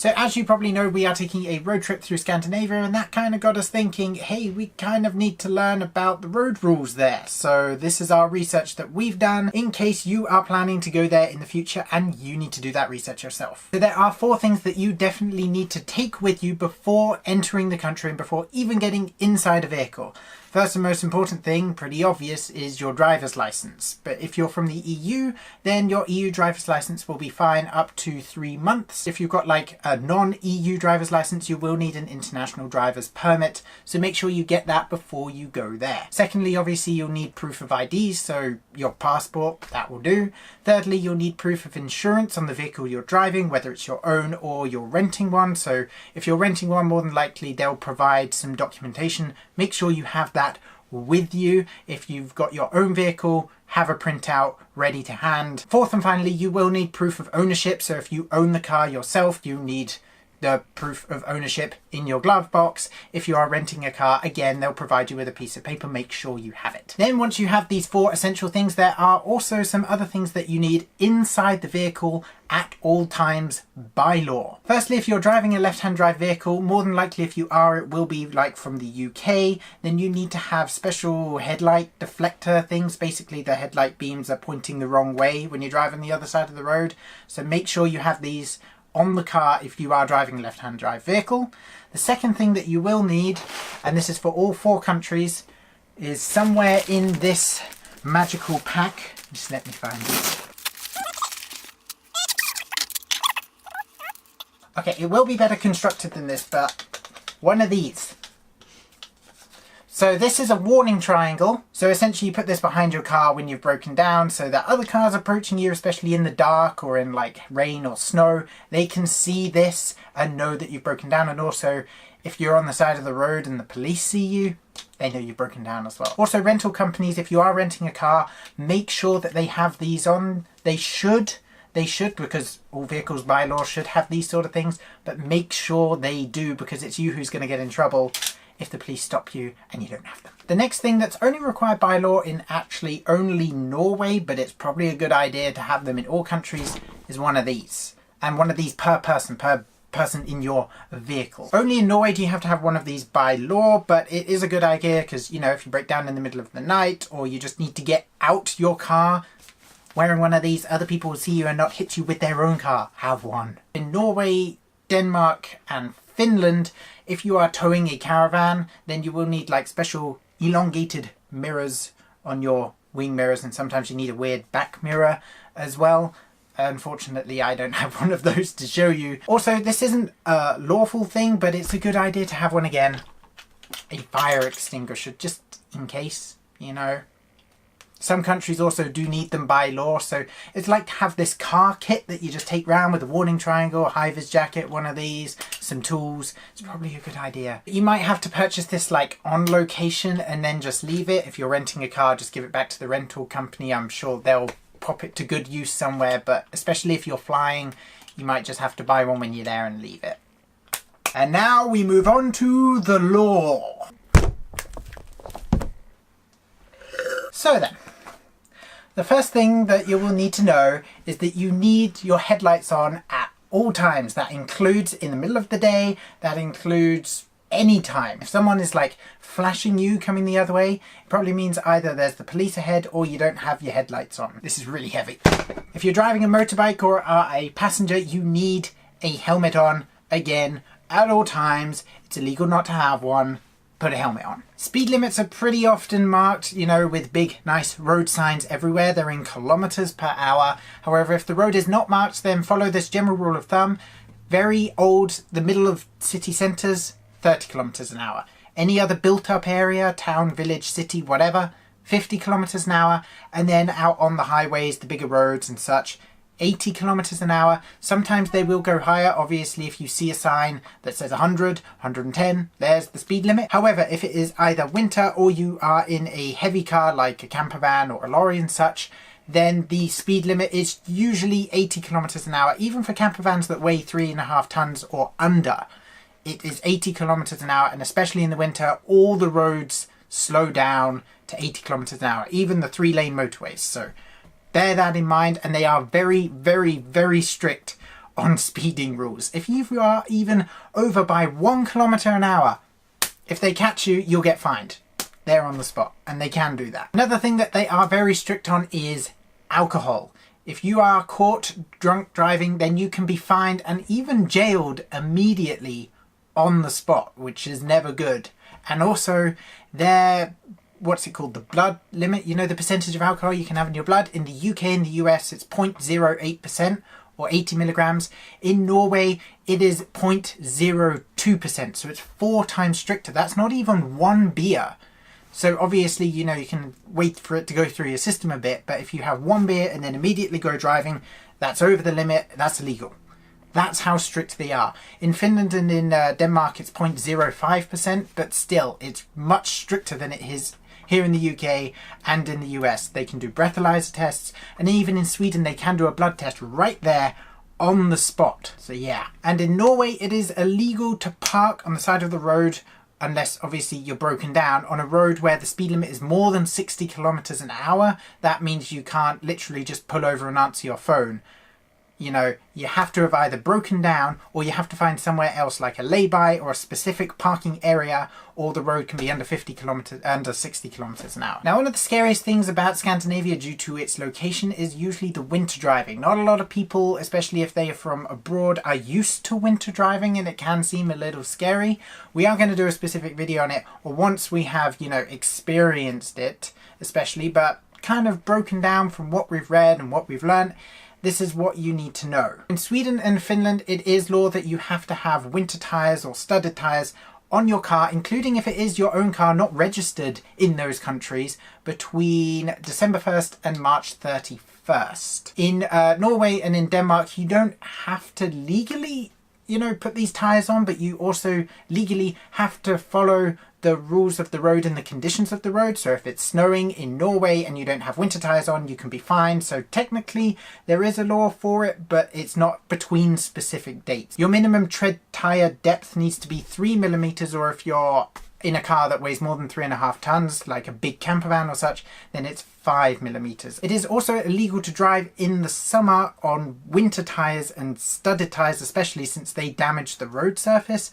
So as you probably know, we are taking a road trip through Scandinavia, and that kind of got us thinking, hey, we kind of need to learn about the road rules there. So this is our research that we've done in case you are planning to go there in the future and you need to do that research yourself. So there are 4 things that you definitely need to take with you before entering the country and before even getting inside a vehicle. First and most important thing, pretty obvious, is your driver's license. But if you're from the EU, then your EU driver's license will be fine up to 3 months. If you've got like a non-EU driver's license, you will need an international driver's permit. So make sure you get that before you go there. Secondly, obviously you'll need proof of ID, so your passport, that will do. Thirdly, you'll need proof of insurance on the vehicle you're driving, whether it's your own or you're renting one. So if you're renting one, more than likely they'll provide some documentation. Make sure you have that with you. If you've got your own vehicle, have a printout ready to hand. Fourth and finally, you will need proof of ownership. So if you own the car yourself, you need the proof of ownership in your glove box. If you are renting a car, again, they'll provide you with a piece of paper. Make sure you have it. Then once you have these 4 essential things, there are also some other things that you need inside the vehicle at all times by law. Firstly, if you're driving a left-hand drive vehicle, more than likely if you are, it will be like from the UK, then you need to have special headlight deflector things. Basically, the headlight beams are pointing the wrong way when you drive on the other side of the road. So make sure you have these on the car if you are driving a left-hand drive vehicle. The second thing that you will need, and this is for all 4 countries, is somewhere in this magical pack. Just let me find it. Okay, it will be better constructed than this, but one of these. So this is a warning triangle. So essentially you put this behind your car when you've broken down so that other cars approaching you, especially in the dark or in like rain or snow, they can see this and know that you've broken down. And also if you're on the side of the road and the police see you, they know you've broken down as well. Also rental companies, if you are renting a car, make sure that they have these on. They should, because all vehicles by law should have these sort of things, but make sure they do, because it's you who's going to get in trouble if the police stop you and you don't have them. The next thing that's only required by law in actually only Norway, but it's probably a good idea to have them in all countries, is one of these. And one of these per person in your vehicle. Only in Norway do you have to have one of these by law, but it is a good idea because, you know, if you break down in the middle of the night or you just need to get out your car, wearing one of these, other people will see you and not hit you with their own car. Have one. In Norway, Denmark and Finland, if you are towing a caravan, then you will need like special elongated mirrors on your wing mirrors, and sometimes you need a weird back mirror as well. Unfortunately, I don't have one of those to show you. Also, this isn't a lawful thing, but it's a good idea to have one again. A fire extinguisher, just in case, you know. Some countries also do need them by law, so it's like to have this car kit that you just take round with a warning triangle, a high-vis jacket, one of these, some tools. It's probably a good idea. You might have to purchase this like on location and then just leave it. If you're renting a car, just give it back to the rental company. I'm sure they'll pop it to good use somewhere, but especially if you're flying, you might just have to buy one when you're there and leave it. And now we move on to the law. So then, the first thing that you will need to know is that you need your headlights on at all times. That includes in the middle of the day, that includes any time. If someone is like flashing you coming the other way, it probably means either there's the police ahead or you don't have your headlights on. This is really heavy. If you're driving a motorbike or are a passenger, you need a helmet on, again, at all times. It's illegal not to have one. Put a helmet on. Speed limits are pretty often marked, you know, with big, nice road signs everywhere. They're in kilometers per hour. However, if the road is not marked, then follow this general rule of thumb. Very old, the middle of city centres, 30 kilometers an hour. Any other built up area, town, village, city, whatever, 50 kilometers an hour. And then out on the highways, the bigger roads and such, 80 kilometers an hour. Sometimes they will go higher. Obviously, if you see a sign that says 100, 110, there's the speed limit. However, if it is either winter or you are in a heavy car like a camper van or a lorry and such, then the speed limit is usually 80 kilometers an hour. Even for camper vans that weigh 3.5 tons or under, it is 80 kilometers an hour. And especially in the winter, all the roads slow down to 80 kilometers an hour, even the 3-lane motorways. So bear that in mind, and they are very, very, very strict on speeding rules. If you are even over by 1 kilometer an hour, if they catch you, you'll get fined. They're on the spot, and they can do that. Another thing that they are very strict on is alcohol. If you are caught drunk driving, then you can be fined and even jailed immediately on the spot, which is never good. And also, their, what's it called, the blood limit, you know, the percentage of alcohol you can have in your blood. In the UK and the US, it's 0.08% or 80 milligrams. In Norway, it is 0.02%, so it's 4 times stricter. That's not even 1 beer. So obviously, you know, you can wait for it to go through your system a bit, but if you have 1 beer and then immediately go driving, that's over the limit, that's illegal. That's how strict they are. In Finland and in Denmark, it's 0.05%, but still, it's much stricter than it is here in the UK and in the US. They can do breathalyzer tests, and even in Sweden, they can do a blood test right there on the spot. So yeah. And in Norway, it is illegal to park on the side of the road unless obviously you're broken down on a road where the speed limit is more than 60 kilometers an hour. That means you can't literally just pull over and answer your phone. You know, you have to have either broken down or you have to find somewhere else like a lay-by or a specific parking area, or the road can be under 60 kilometers an hour. Now, one of the scariest things about Scandinavia due to its location is usually the winter driving. Not a lot of people, especially if they are from abroad, are used to winter driving, and it can seem a little scary. We are going to do a specific video on it, or once we have, you know, experienced it, especially, but kind of broken down from what we've read and what we've learned. This is what you need to know. In Sweden and Finland, it is law that you have to have winter tyres or studded tyres on your car, including if it is your own car not registered in those countries, between December 1st and March 31st. In Norway and in Denmark, you don't have to legally, you know, put these tyres on, but you also legally have to follow the rules of the road and the conditions of the road. So if it's snowing in Norway and you don't have winter tyres on, you can be fined. So technically there is a law for it, but it's not between specific dates. Your minimum tread tyre depth needs to be 3 millimeters, or if you're in a car that weighs more than 3.5 tons, like a big camper van or such, then it's 5 millimeters. It is also illegal to drive in the summer on winter tyres and studded tyres, especially since they damage the road surface.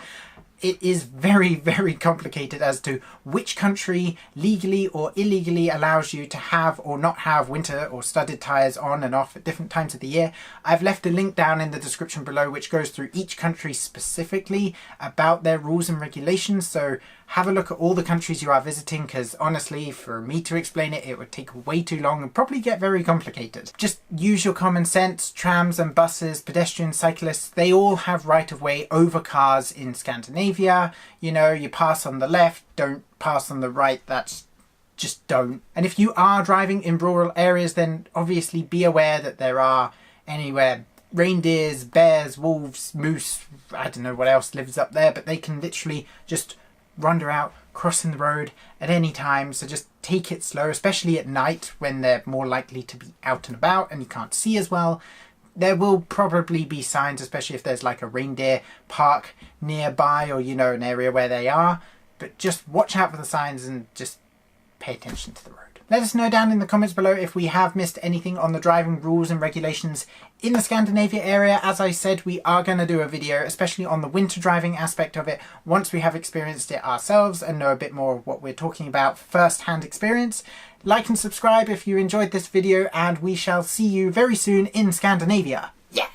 It is very, very complicated as to which country legally or illegally allows you to have or not have winter or studded tyres on and off at different times of the year. I've left a link down in the description below which goes through each country specifically about their rules and regulations. So have a look at all the countries you are visiting, because honestly, for me to explain it, it would take way too long and probably get very complicated. Just use your common sense. Trams and buses, pedestrians, cyclists, they all have right of way over cars in Scandinavia. You know, you pass on the left, don't pass on the right. That's just don't. And if you are driving in rural areas, then obviously be aware that there are anywhere reindeers, bears, wolves, moose, I don't know what else lives up there, but they can literally just wander out crossing the road at any time. So just take it slow, especially at night when they're more likely to be out and about and you can't see as well. There will probably be signs, especially if there's like a reindeer park nearby, or, you know, an area where they are, but just watch out for the signs and just pay attention to the road. Let us know down in the comments below if we have missed anything on the driving rules and regulations in the Scandinavia area. As I said, we are going to do a video, especially on the winter driving aspect of it, once we have experienced it ourselves and know a bit more of what we're talking about, first-hand experience. Like and subscribe if you enjoyed this video, and we shall see you very soon in Scandinavia. Yeah!